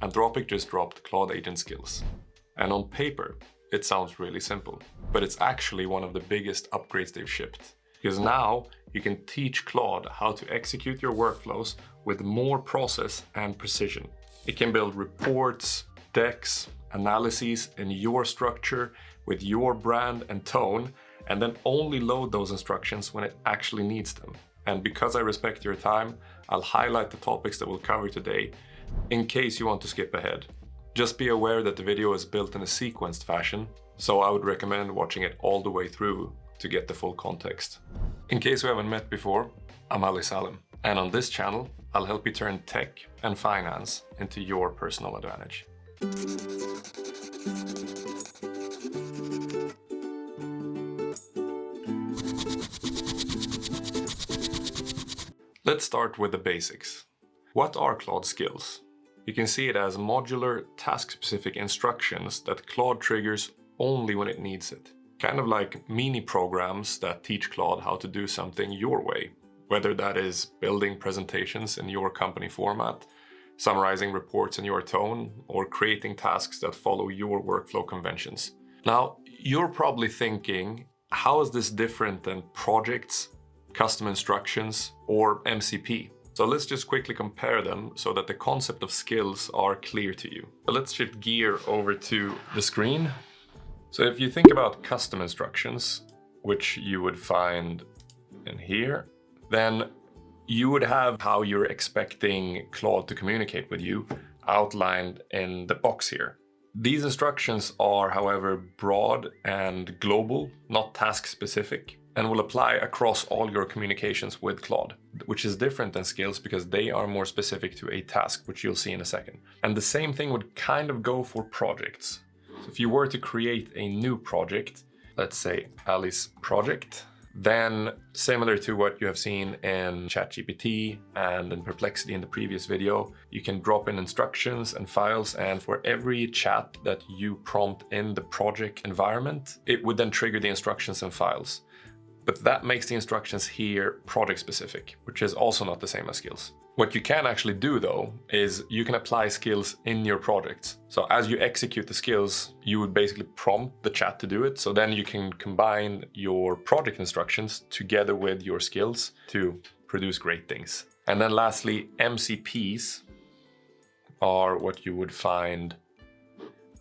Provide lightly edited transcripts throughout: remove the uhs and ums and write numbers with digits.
Anthropic just dropped Claude Agent Skills. And on paper, it sounds really simple, but it's actually one of the biggest upgrades they've shipped. Because now you can teach Claude how to execute your workflows with more process and precision. It can build reports, decks, analyses in your structure with your brand and tone, and then only load those instructions when it actually needs them. And because I respect your time, I'll highlight the topics that we'll cover today in case you want to skip ahead. Just be aware that the video is built in a sequenced fashion, so I would recommend watching it all the way through to get the full context. In case we haven't met before, I'm Ali Salim, and on this channel, I'll help you turn tech and finance into your personal advantage. Let's start with the basics. What are Claude Skills? You can see it as modular, task-specific instructions that Claude triggers only when it needs it. Kind of like mini programs that teach Claude how to do something your way, whether that is building presentations in your company format, summarizing reports in your tone, or creating tasks that follow your workflow conventions. Now, you're probably thinking, how is this different than projects, custom instructions, or MCP? So let's just quickly compare them so that the concept of skills are clear to you. So let's shift gear over to the screen. So if you think about custom instructions, which you would find in here, then you would have how you're expecting Claude to communicate with you outlined in the box here. These instructions are, however, broad and global, not task specific, and will apply across all your communications with Claude, which is different than skills because they are more specific to a task, which you'll see in a second. And the same thing would kind of go for projects. So if you were to create a new project, let's say Ali's project, then similar to what you have seen in ChatGPT and in Perplexity in the previous video, you can drop in instructions and files, and for every chat that you prompt in the project environment, it would then trigger the instructions and files. But that makes the instructions here project specific, which is also not the same as skills. What you can actually do though, is you can apply skills in your projects. So as you execute the skills, you would basically prompt the chat to do it. So then you can combine your project instructions together with your skills to produce great things. And then lastly, MCPs are what you would find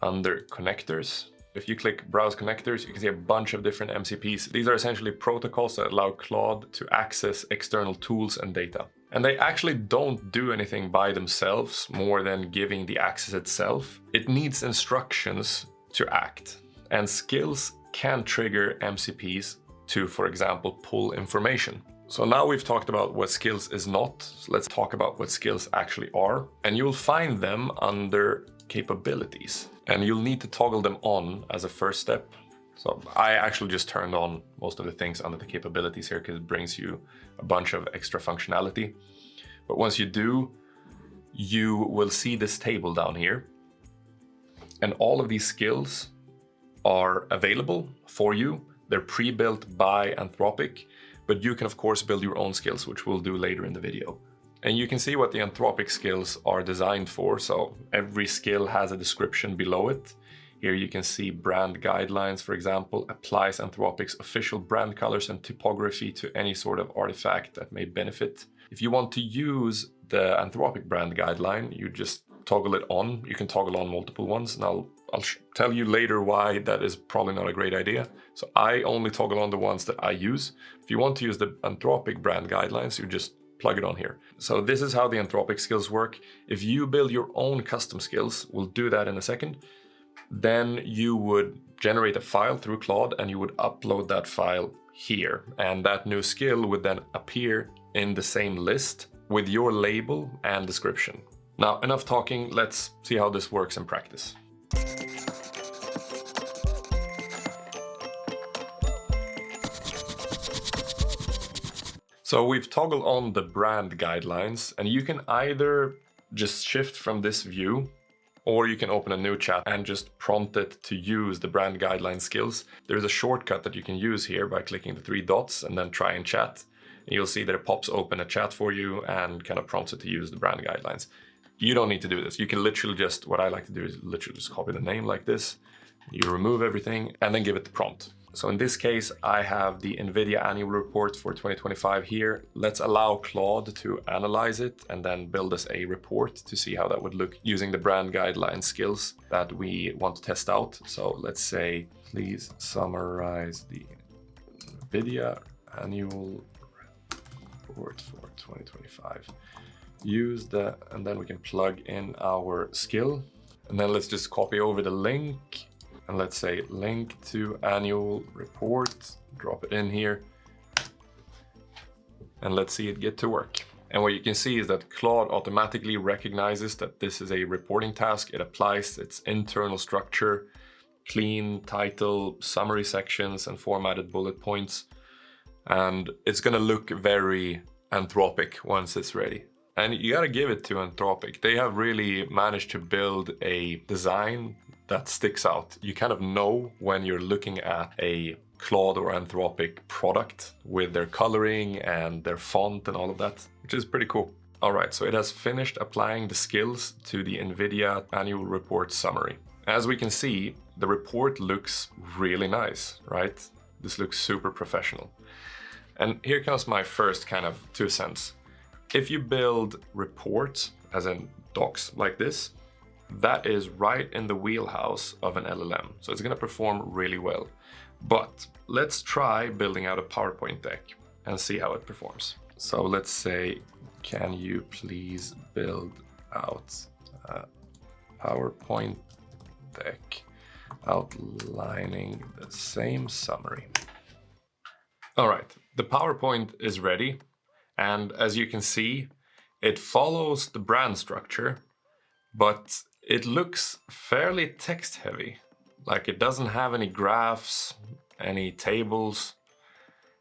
under connectors. If you click Browse Connectors, you can see a bunch of different MCPs. These are essentially protocols that allow Claude to access external tools and data. And they actually don't do anything by themselves more than giving the access itself. It needs instructions to act. And skills can trigger MCPs to, for example, pull information. So now we've talked about what skills is not. So let's talk about what skills actually are. And you'll find them under capabilities. And you'll need to toggle them on as a first step. So I actually just turned on most of the things under the capabilities here because it brings you a bunch of extra functionality. But once you do, you will see this table down here. And all of these skills are available for you. They're pre-built by Anthropic, but you can of course build your own skills, which we'll do later in the video. And you can see what the Anthropic skills are designed for. So every skill has a description below it. Here you can see brand guidelines, for example, applies Anthropic's official brand colors and typography to any sort of artifact that may benefit. If you want to use the Anthropic brand guideline, you just toggle it on. You can toggle on multiple ones, and I'll tell you later why that is probably not a great idea. So I only toggle on the ones that I use. If you want to use the Anthropic brand guidelines, you just plug it on here. So this is how the Anthropic skills work. If you build your own custom skills, we'll do that in a second, then you would generate a file through Claude and you would upload that file here. And that new skill would then appear in the same list with your label and description. Now, enough talking, let's see how this works in practice. So we've toggled on the brand guidelines, and you can either just shift from this view, or you can open a new chat and just prompt it to use the brand guideline skills. There's a shortcut that you can use here by clicking the three dots and then try and chat. And you'll see that it pops open a chat for you and kind of prompts it to use the brand guidelines. You don't need to do this. You can literally just, what I like to do is literally just copy the name like this. You remove everything and then give it the prompt. So in this case, I have the NVIDIA annual report for 2025 here. Let's allow Claude to analyze it and then build us a report to see how that would look using the brand guideline skills that we want to test out. So let's say, please summarize the NVIDIA annual report for 2025. And then we can plug in our skill. And then let's just copy over the link. And let's say link to annual report, drop it in here. And let's see it get to work. And what you can see is that Claude automatically recognizes that this is a reporting task. It applies its internal structure, clean title, summary sections, and formatted bullet points. And it's gonna look very Anthropic once it's ready. And you gotta give it to Anthropic. They have really managed to build a design that sticks out. You kind of know when you're looking at a Claude or Anthropic product with their coloring and their font and all of that, which is pretty cool. All right, so it has finished applying the skills to the NVIDIA annual report summary. As we can see, the report looks really nice, right? This looks super professional. And here comes my first kind of 2 cents. If you build reports, as in docs like this, that is right in the wheelhouse of an LLM. So it's gonna perform really well. But let's try building out a PowerPoint deck and see how it performs. So let's say, can you please build out a PowerPoint deck outlining the same summary? All right, the PowerPoint is ready. And as you can see, it follows the brand structure, but it looks fairly text heavy. Like it doesn't have any graphs, any tables,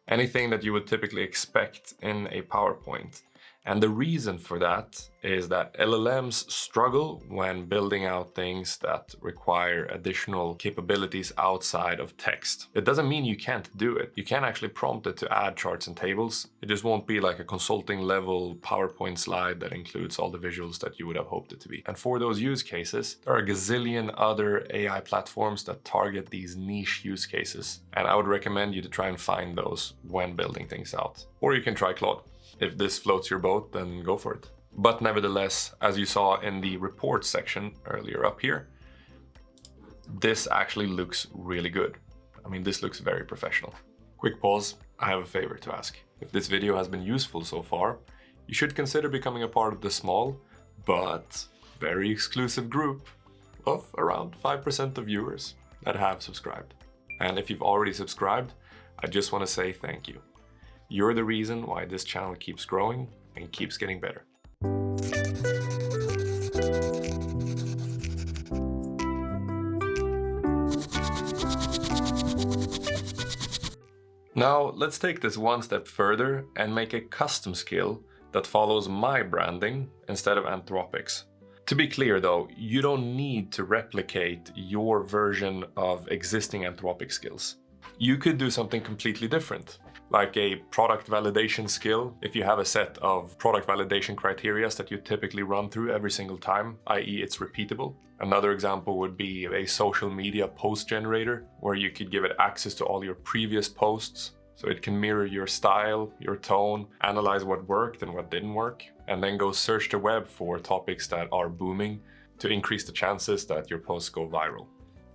anything that you would typically expect in a PowerPoint. And the reason for that is that LLMs struggle when building out things that require additional capabilities outside of text. It doesn't mean you can't do it. You can actually prompt it to add charts and tables. It just won't be like a consulting level PowerPoint slide that includes all the visuals that you would have hoped it to be. And for those use cases, there are a gazillion other AI platforms that target these niche use cases. And I would recommend you to try and find those when building things out. Or you can try Claude. If this floats your boat, then go for it. But nevertheless, as you saw in the report section earlier up here, this actually looks really good. I mean, this looks very professional. Quick pause, I have a favor to ask. If this video has been useful so far, you should consider becoming a part of the small, but very exclusive group of around 5% of viewers that have subscribed. And if you've already subscribed, I just want to say thank you. You're the reason why this channel keeps growing and keeps getting better. Now, let's take this one step further and make a custom skill that follows my branding instead of Anthropic's. To be clear though, you don't need to replicate your version of existing Anthropic skills. You could do something completely different. Like a product validation skill, if you have a set of product validation criteria that you typically run through every single time, i.e. it's repeatable. Another example would be a social media post generator, where you could give it access to all your previous posts, so it can mirror your style, your tone, analyze what worked and what didn't work, and then go search the web for topics that are booming to increase the chances that your posts go viral.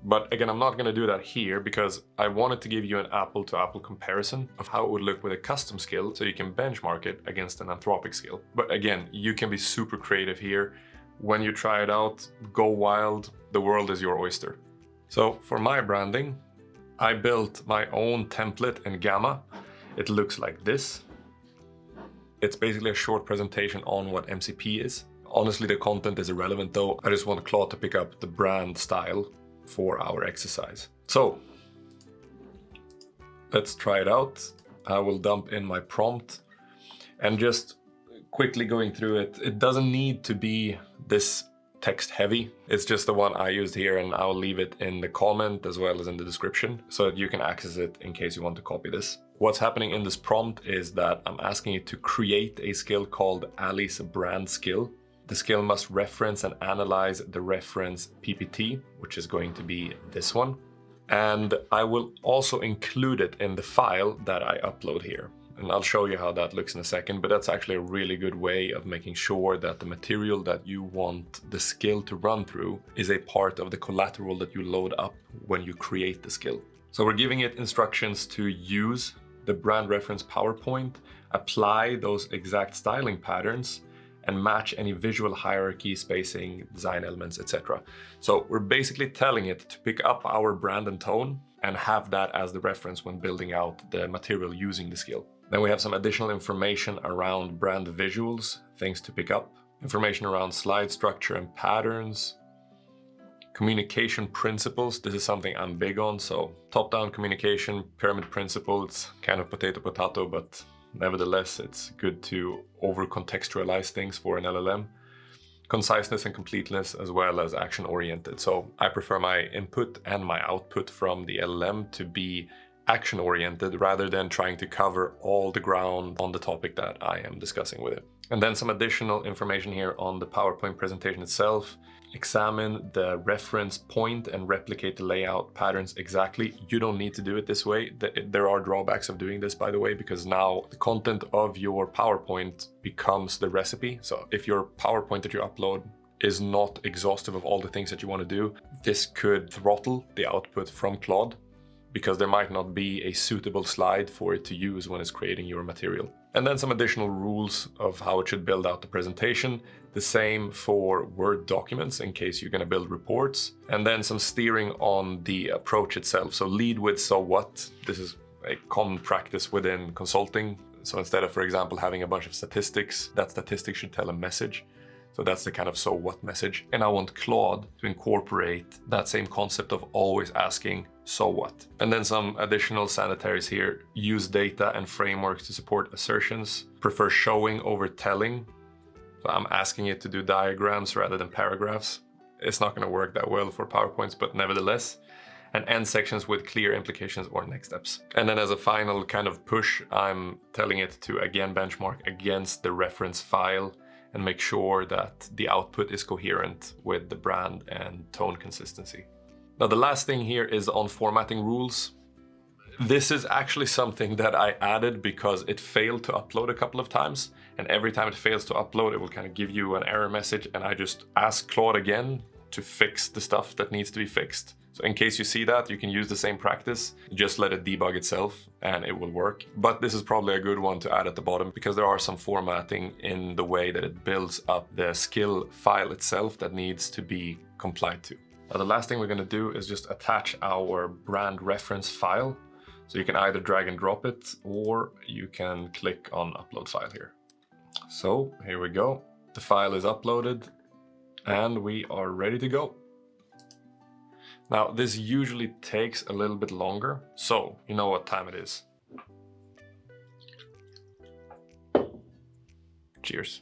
But again, I'm not going to do that here because I wanted to give you an apple-to-apple comparison of how it would look with a custom skill so you can benchmark it against an Anthropic skill. But again, you can be super creative here. When you try it out, go wild. The world is your oyster. So for my branding, I built my own template in Gamma. It looks like this. It's basically a short presentation on what MCP is. Honestly, the content is irrelevant though. I just want Claude to pick up the brand style for our exercise. So let's try it out. I will dump in my prompt and just quickly going through it. It doesn't need to be this text heavy. It's just the one I used here, and I'll leave it in the comment as well as in the description so that you can access it in case you want to copy this. What's happening in this prompt is that I'm asking it to create a skill called Ali's brand skill. The skill must reference and analyze the reference PPT, which is going to be this one. And I will also include it in the file that I upload here. And I'll show you how that looks in a second, but that's actually a really good way of making sure that the material that you want the skill to run through is a part of the collateral that you load up when you create the skill. So we're giving it instructions to use the brand reference PowerPoint, apply those exact styling patterns, and match any visual hierarchy, spacing, design elements, etc. So we're basically telling it to pick up our brand and tone and have that as the reference when building out the material using the skill. Then we have some additional information around brand visuals, things to pick up, information around slide structure and patterns, communication principles. This is something I'm big on. So top-down communication, pyramid principle, it's kind of potato, but nevertheless, it's good to over-contextualize things for an LLM. Conciseness and completeness, as well as action-oriented. So I prefer my input and my output from the LLM to be action-oriented rather than trying to cover all the ground on the topic that I am discussing with it. And then some additional information here on the PowerPoint presentation itself. Examine the reference point and replicate the layout patterns exactly. You don't need to do it this way. There are drawbacks of doing this, by the way, because now the content of your PowerPoint becomes the recipe. So if your PowerPoint that you upload is not exhaustive of all the things that you want to do, this could throttle the output from Claude, because there might not be a suitable slide for it to use when it's creating your material. And then some additional rules of how it should build out the presentation. The same for Word documents in case you're going to build reports. And then some steering on the approach itself. So lead with so what. This is a common practice within consulting. So instead of, for example, having a bunch of statistics, that statistic should tell a message. So that's the kind of so what message. And I want Claude to incorporate that same concept of always asking so what. And then some additional sanitaries here. Use data and frameworks to support assertions. Prefer showing over telling. So I'm asking it to do diagrams rather than paragraphs. It's not going to work that well for PowerPoints, but nevertheless. And end sections with clear implications or next steps. And then as a final kind of push, I'm telling it to again benchmark against the reference file and make sure that the output is coherent with the brand and tone consistency. Now, the last thing here is on formatting rules. This is actually something that I added because it failed to upload a couple of times. And every time it fails to upload, it will kind of give you an error message. And I just ask Claude again to fix the stuff that needs to be fixed. So in case you see that, you can use the same practice, just let it debug itself and it will work. But this is probably a good one to add at the bottom because there are some formatting in the way that it builds up the skill file itself that needs to be complied to. Now, the last thing we're going to do is just attach our brand reference file. So you can either drag and drop it or you can click on upload file here. So here we go. The file is uploaded and we are ready to go. Now, this usually takes a little bit longer, so you know what time it is. Cheers.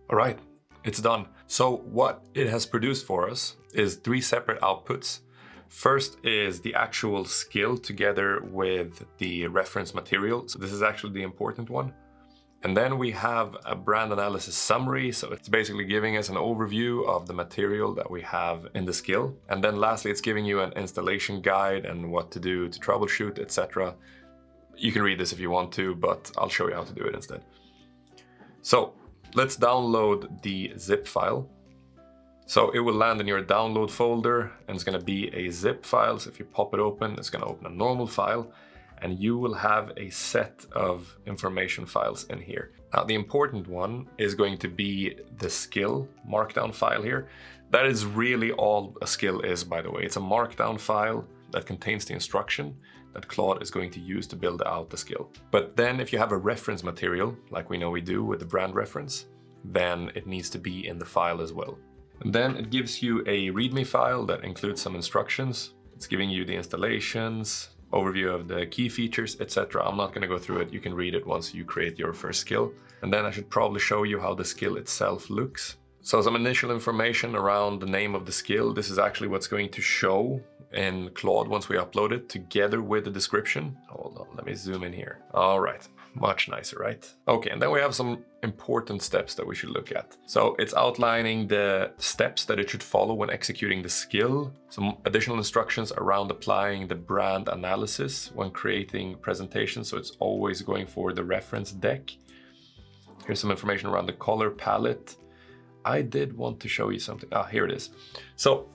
All right, it's done. So what it has produced for us is 3 separate outputs. First is the actual skill together with the reference material. So this is actually the important one. And then we have a brand analysis summary. So it's basically giving us an overview of the material that we have in the skill. And then lastly, it's giving you an installation guide and what to do to troubleshoot, etc. You can read this if you want to, but I'll show you how to do it instead. So let's download the zip file. So it will land in your download folder and it's going to be a zip file. So if you pop it open, it's going to open a normal file. And you will have a set of information files in here. Now, the important one is going to be the skill markdown file here. That is really all a skill is, by the way. It's a markdown file that contains the instruction that Claude is going to use to build out the skill. But then if you have a reference material, like we know we do with the brand reference, then it needs to be in the file as well. And then it gives you a README file that includes some instructions. It's giving you the installations, overview of the key features, etc. I'm not going to go through it. You can read it once you create your first skill. And then I should probably show you how the skill itself looks. So some initial information around the name of the skill. This is actually what's going to show in Claude once we upload it together with the description. Hold on, let me zoom in here. All right. Much nicer, right? Okay, and then we have some important steps that we should look at. So it's outlining the steps that it should follow when executing the skill, some additional instructions around applying the brand analysis when creating presentations, so it's always going for the reference deck. Here's some information around the color palette. I did want to show you something. Here it is. So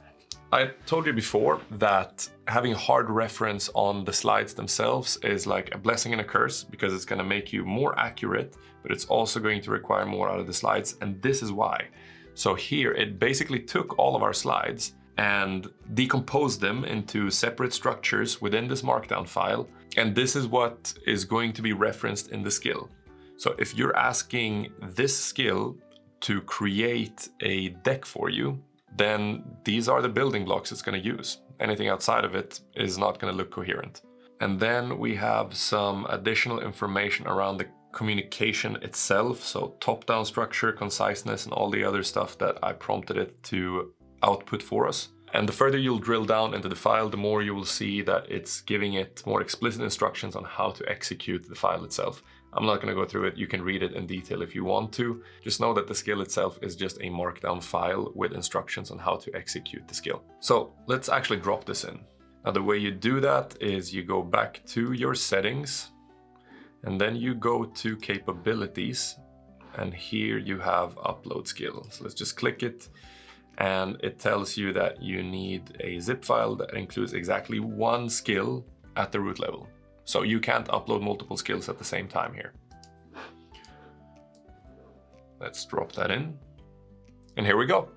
I told you before that having hard reference on the slides themselves is like a blessing and a curse, because it's going to make you more accurate, but it's also going to require more out of the slides, and this is why. So here it basically took all of our slides and decomposed them into separate structures within this markdown file, and this is what is going to be referenced in the skill. So if you're asking this skill to create a deck for you, then these are the building blocks it's going to use. Anything outside of it is not going to look coherent. And then we have some additional information around the communication itself. So top-down structure, conciseness, and all the other stuff that I prompted it to output for us. And the further you'll drill down into the file, the more you will see that it's giving it more explicit instructions on how to execute the file itself. I'm not going to go through it. You can read it in detail if you want to. Just know that the skill itself is just a markdown file with instructions on how to execute the skill. So let's actually drop this in. Now the way you do that is you go back to your settings, and then you go to capabilities, and here you have upload skill. So let's just click it, and it tells you that you need a zip file that includes exactly one skill at the root level. So you can't upload multiple skills at the same time here. Let's drop that in. And here we go.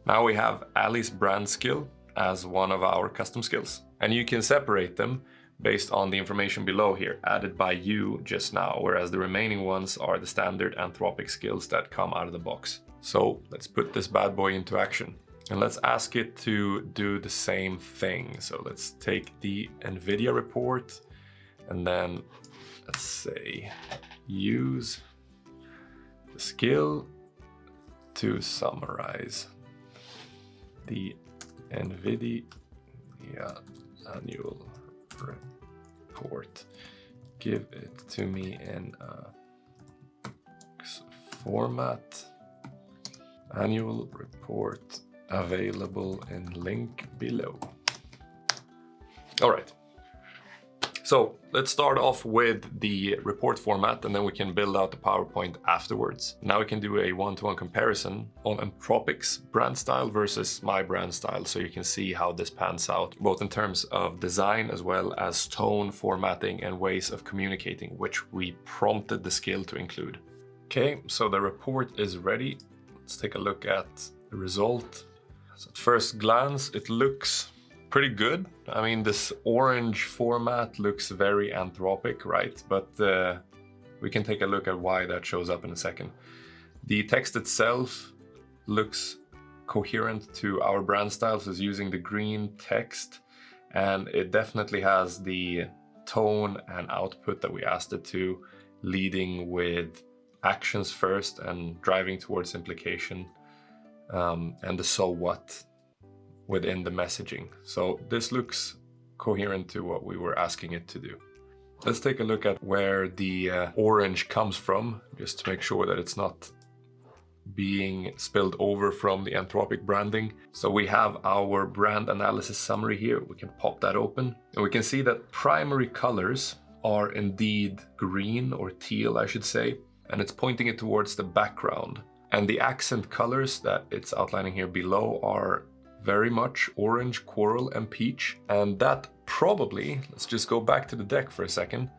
Now we have Ali's brand skill as one of our custom skills. And you can separate them based on the information below here, added by you just now, whereas the remaining ones are the standard Anthropic skills that come out of the box. So let's put this bad boy into action. And let's ask it to do the same thing. So let's take the NVIDIA report, and then let's say use the skill to summarize the NVIDIA annual report. Give it to me in a format. Annual report available in link below. All right. So let's start off with the report format, and then we can build out the PowerPoint afterwards. Now we can do a one-to-one comparison on Anthropic's brand style versus my brand style, so you can see how this pans out, both in terms of design as well as tone, formatting, and ways of communicating, which we prompted the skill to include. Okay, so the report is ready. Let's take a look at the result. So at first glance, it looks pretty good. I mean, this orange format looks very Anthropic, right? But we can take a look at why that shows up in a second. The text itself looks coherent to our brand styles, is using the green text, and it definitely has the tone and output that we asked it to, leading with actions first and driving towards implication, and the so what within the messaging. So this looks coherent to what we were asking it to do. Let's take a look at where the orange comes from, just to make sure that it's not being spilled over from the Anthropic branding. So we have our brand analysis summary here. We can pop that open, and we can see that primary colors are indeed green, or teal I should say, and it's pointing it towards the background. And the accent colors that it's outlining here below are very much orange, coral, and peach. And that probably, let's just go back to the deck for a second,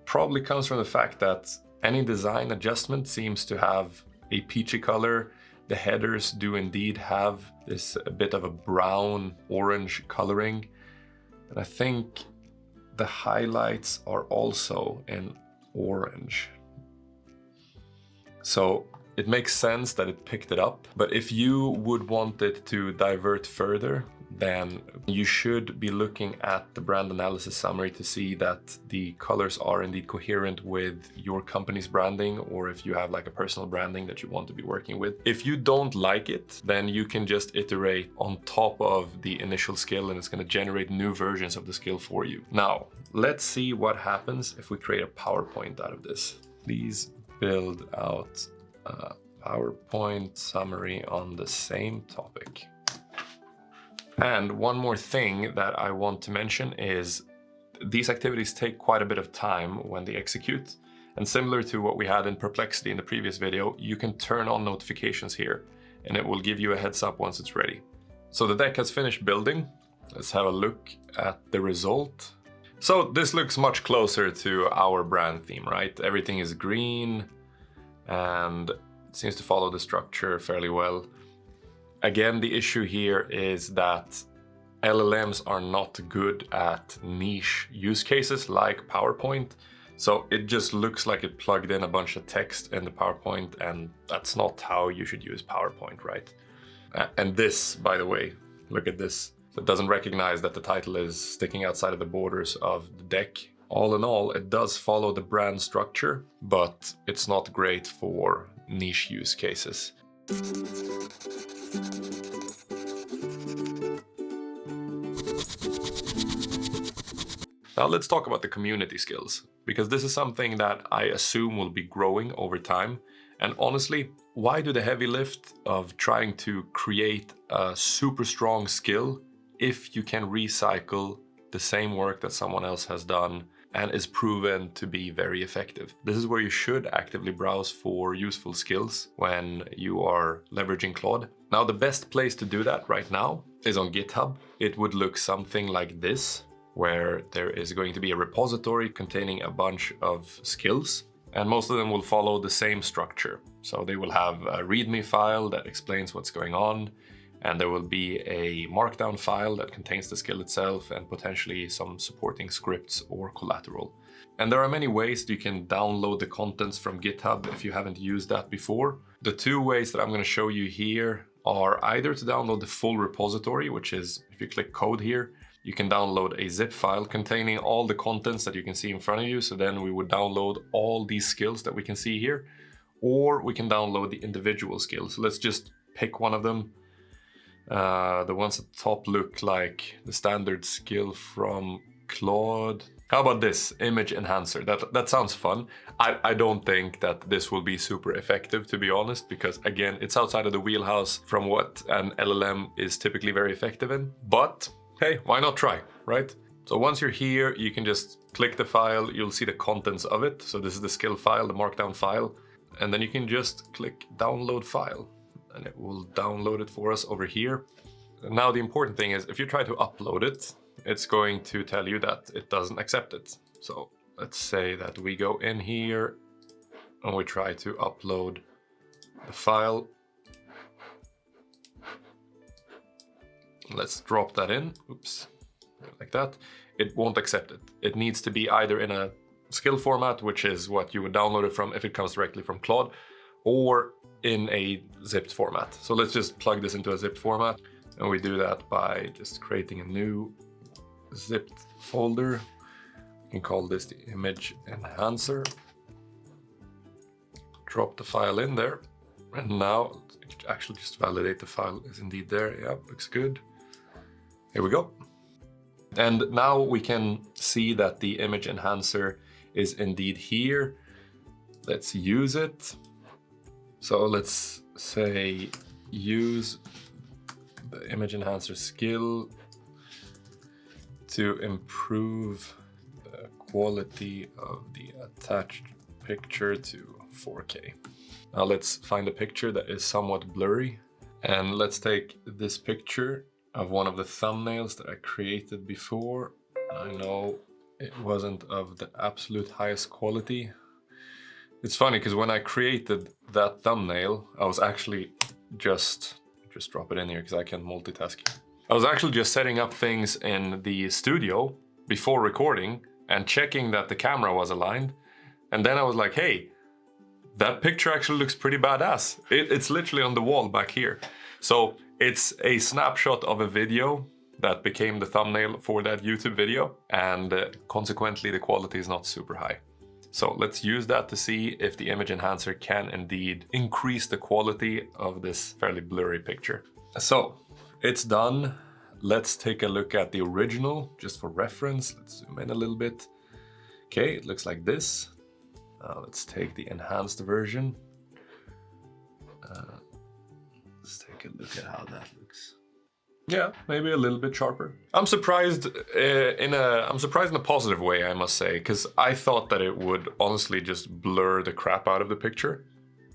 probably comes from the fact that any design adjustment seems to have a peachy color. The headers do indeed have this a bit of a brown orange coloring. And I think the highlights are also in orange. So it makes sense that it picked it up, but if you would want it to divert further, then you should be looking at the brand analysis summary to see that the colors are indeed coherent with your company's branding, or if you have like a personal branding that you want to be working with. If you don't like it, then you can just iterate on top of the initial skill and it's going to generate new versions of the skill for you. Now, let's see what happens if we create a PowerPoint out of this. Please build out a PowerPoint summary on the same topic. And one more thing that I want to mention is these activities take quite a bit of time when they execute. And similar to what we had in Perplexity in the previous video, you can turn on notifications here and it will give you a heads up once it's ready. So the deck has finished building. Let's have a look at the result. So this looks much closer to our brand theme, right? Everything is green and it seems to follow the structure fairly well. Again, the issue here is that LLMs are not good at niche use cases like PowerPoint. So it just looks like it plugged in a bunch of text in the PowerPoint, and that's not how you should use PowerPoint, right? And this, by the way, look at this. It doesn't recognize that the title is sticking outside of the borders of the deck. All in all, it does follow the brand structure, but it's not great for niche use cases. Now let's talk about the community skills, because this is something that I assume will be growing over time. And honestly, why do the heavy lift of trying to create a super strong skill if you can recycle the same work that someone else has done and is proven to be very effective? This is where you should actively browse for useful skills when you are leveraging Claude. Now, the best place to do that right now is on GitHub. It would look something like this, where there is going to be a repository containing a bunch of skills, and most of them will follow the same structure. So they will have a README file that explains what's going on, and there will be a markdown file that contains the skill itself and potentially some supporting scripts or collateral. And there are many ways that you can download the contents from GitHub if you haven't used that before. The two ways that I'm going to show you here are either to download the full repository, which is if you click code here, you can download a zip file containing all the contents that you can see in front of you. So then we would download all these skills that we can see here, or we can download the individual skills. So let's just pick one of them. The ones at the top look like the standard skill from Claude. How about this image enhancer? That sounds fun. I don't think that this will be super effective, to be honest, because again, it's outside of the wheelhouse from what an LLM is typically very effective in. But hey, why not try, right? So once you're here, you can just click the file, you'll see the contents of it. So this is the skill file, the markdown file, and then you can just click download file and it will download it for us over here. Now the important thing is if you try to upload it, it's going to tell you that it doesn't accept it. So let's say that we go in here and we try to upload the file. Let's drop that in, oops, like that. It won't accept it. It needs to be either in a skill format, which is what you would download it from if it comes directly from Claude, or in a zipped format. So let's just plug this into a zipped format. And we do that by just creating a new zipped folder. You can call this the image enhancer. Drop the file in there. And now actually just validate the file is indeed there. Yeah, looks good. Here we go. And now we can see that the image enhancer is indeed here. Let's use it. So let's say use the image enhancer skill to improve the quality of the attached picture to 4K. Now let's find a picture that is somewhat blurry, and let's take this picture of one of the thumbnails that I created before. I know it wasn't of the absolute highest quality. It's funny because when I created that thumbnail, I was actually just drop it in here because I can multitask. I was actually just setting up things in the studio before recording and checking that the camera was aligned. And then I was like, hey, that picture actually looks pretty badass. It's literally on the wall back here. So it's a snapshot of a video that became the thumbnail for that YouTube video, and consequently the quality is not super high. So let's use that to see if the image enhancer can indeed increase the quality of this fairly blurry picture. So it's done. Let's take a look at the original just for reference. Let's zoom in a little bit. Okay, it looks like this. Let's take the enhanced version. Let's take a look at how that looks. Yeah, maybe a little bit sharper. I'm surprised in a positive way, I must say, because I thought that it would honestly just blur the crap out of the picture.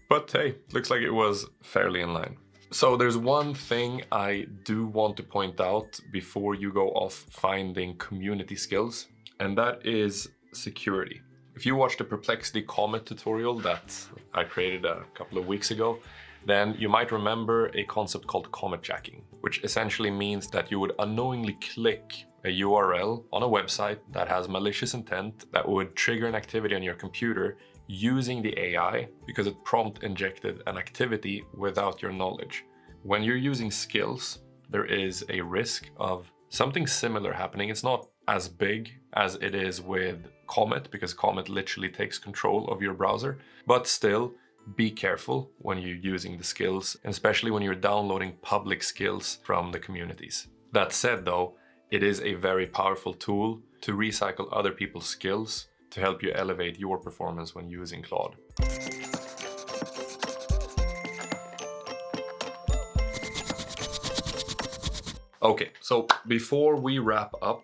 But hey, looks like it was fairly in line. So there's one thing I do want to point out before you go off finding community skills, and that is security. If you watched the Perplexity Comet tutorial that I created a couple of weeks ago, then you might remember a concept called comet jacking, which essentially means that you would unknowingly click a URL on a website that has malicious intent that would trigger an activity on your computer using the AI because it prompt injected an activity without your knowledge. When you're using skills, there is a risk of something similar happening. It's not as big as it is with Comet, because Comet literally takes control of your browser, but still, be careful when you're using the skills, especially when you're downloading public skills from the communities. That said though, it is a very powerful tool to recycle other people's skills to help you elevate your performance when using Claude. Okay, so before we wrap up,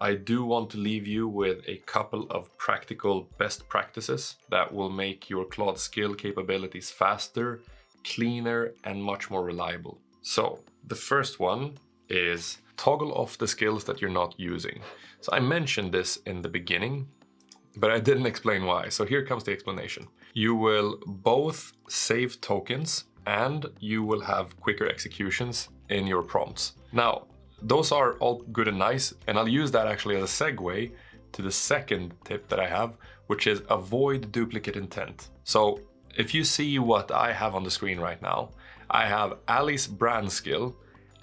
I do want to leave you with a couple of practical best practices that will make your Claude skill capabilities faster, cleaner, and much more reliable. So the first one is toggle off the skills that you're not using. So I mentioned this in the beginning, but I didn't explain why. So here comes the explanation. You will both save tokens and you will have quicker executions in your prompts. Now, those are all good and nice, and I'll use that actually as a segue to the second tip that I have, which is avoid duplicate intent. So if you see what I have on the screen right now, I have Ali's brand skill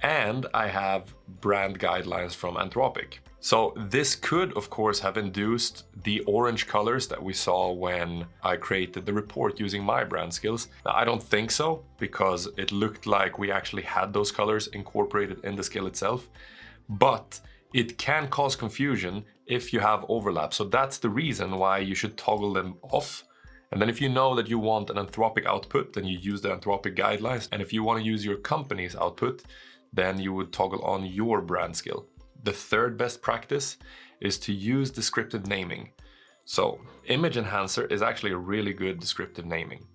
and I have brand guidelines from Anthropic. So this could, of course, have induced the orange colors that we saw when I created the report using my brand skills. Now, I don't think so, because it looked like we actually had those colors incorporated in the skill itself. But it can cause confusion if you have overlap. So that's the reason why you should toggle them off. And then if you know that you want an Anthropic output, then you use the Anthropic guidelines. And if you want to use your company's output, then you would toggle on your brand skill. The third best practice is to use descriptive naming. So image enhancer is actually a really good descriptive naming.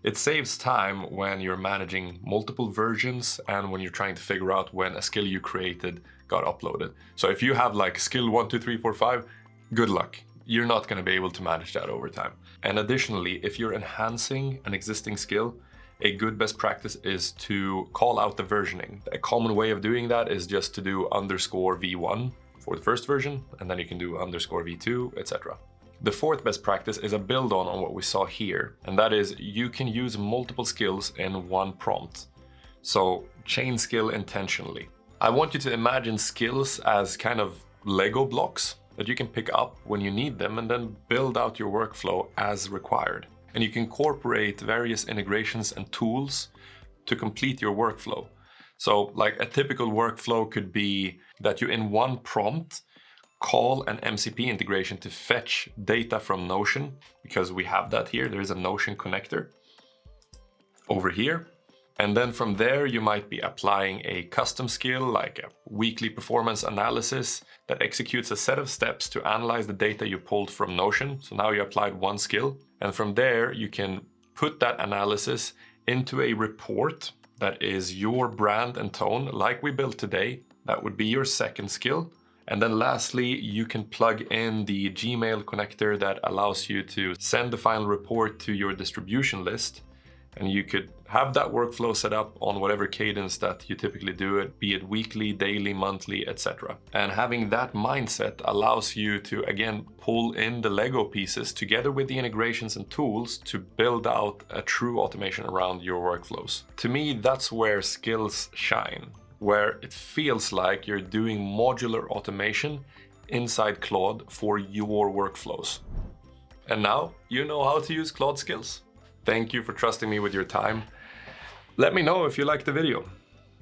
It saves time when you're managing multiple versions and when you're trying to figure out when a skill you created got uploaded. So if you have like skill 1, 2, 3, 4, 5, good luck. You're not going to be able to manage that over time. And additionally, if you're enhancing an existing skill, a good best practice is to call out the versioning. A common way of doing that is just to do underscore v1 for the first version, and then you can do underscore v2, etc. The fourth best practice is a build on what we saw here, and that is you can use multiple skills in one prompt. So chain skill intentionally. I want you to imagine skills as kind of Lego blocks that you can pick up when you need them and then build out your workflow as required. And you can incorporate various integrations and tools to complete your workflow. So like a typical workflow could be that you in one prompt call an MCP integration to fetch data from Notion, because we have that here. There is a Notion connector over here. And then from there, you might be applying a custom skill like a weekly performance analysis that executes a set of steps to analyze the data you pulled from Notion. So now you applied one skill. And from there, you can put that analysis into a report that is your brand and tone, like we built today. That would be your second skill. And then lastly, you can plug in the Gmail connector that allows you to send the final report to your distribution list. And you could have that workflow set up on whatever cadence that you typically do it, be it weekly, daily, monthly, etc. And having that mindset allows you to, again, pull in the Lego pieces together with the integrations and tools to build out a true automation around your workflows. To me, that's where skills shine. where it feels like you're doing modular automation inside Claude for your workflows. And now you know how to use Claude Skills. Thank you for trusting me with your time. Let me know if you liked the video.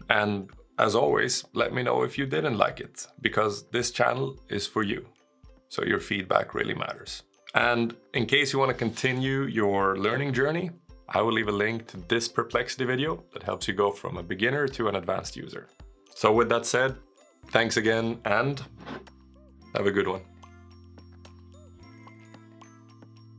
And as always, let me know if you didn't like it, because this channel is for you. So your feedback really matters. And in case you want to continue your learning journey, I will leave a link to this perplexity video that helps you go from a beginner to an advanced user. So with that said, thanks again and have a good one.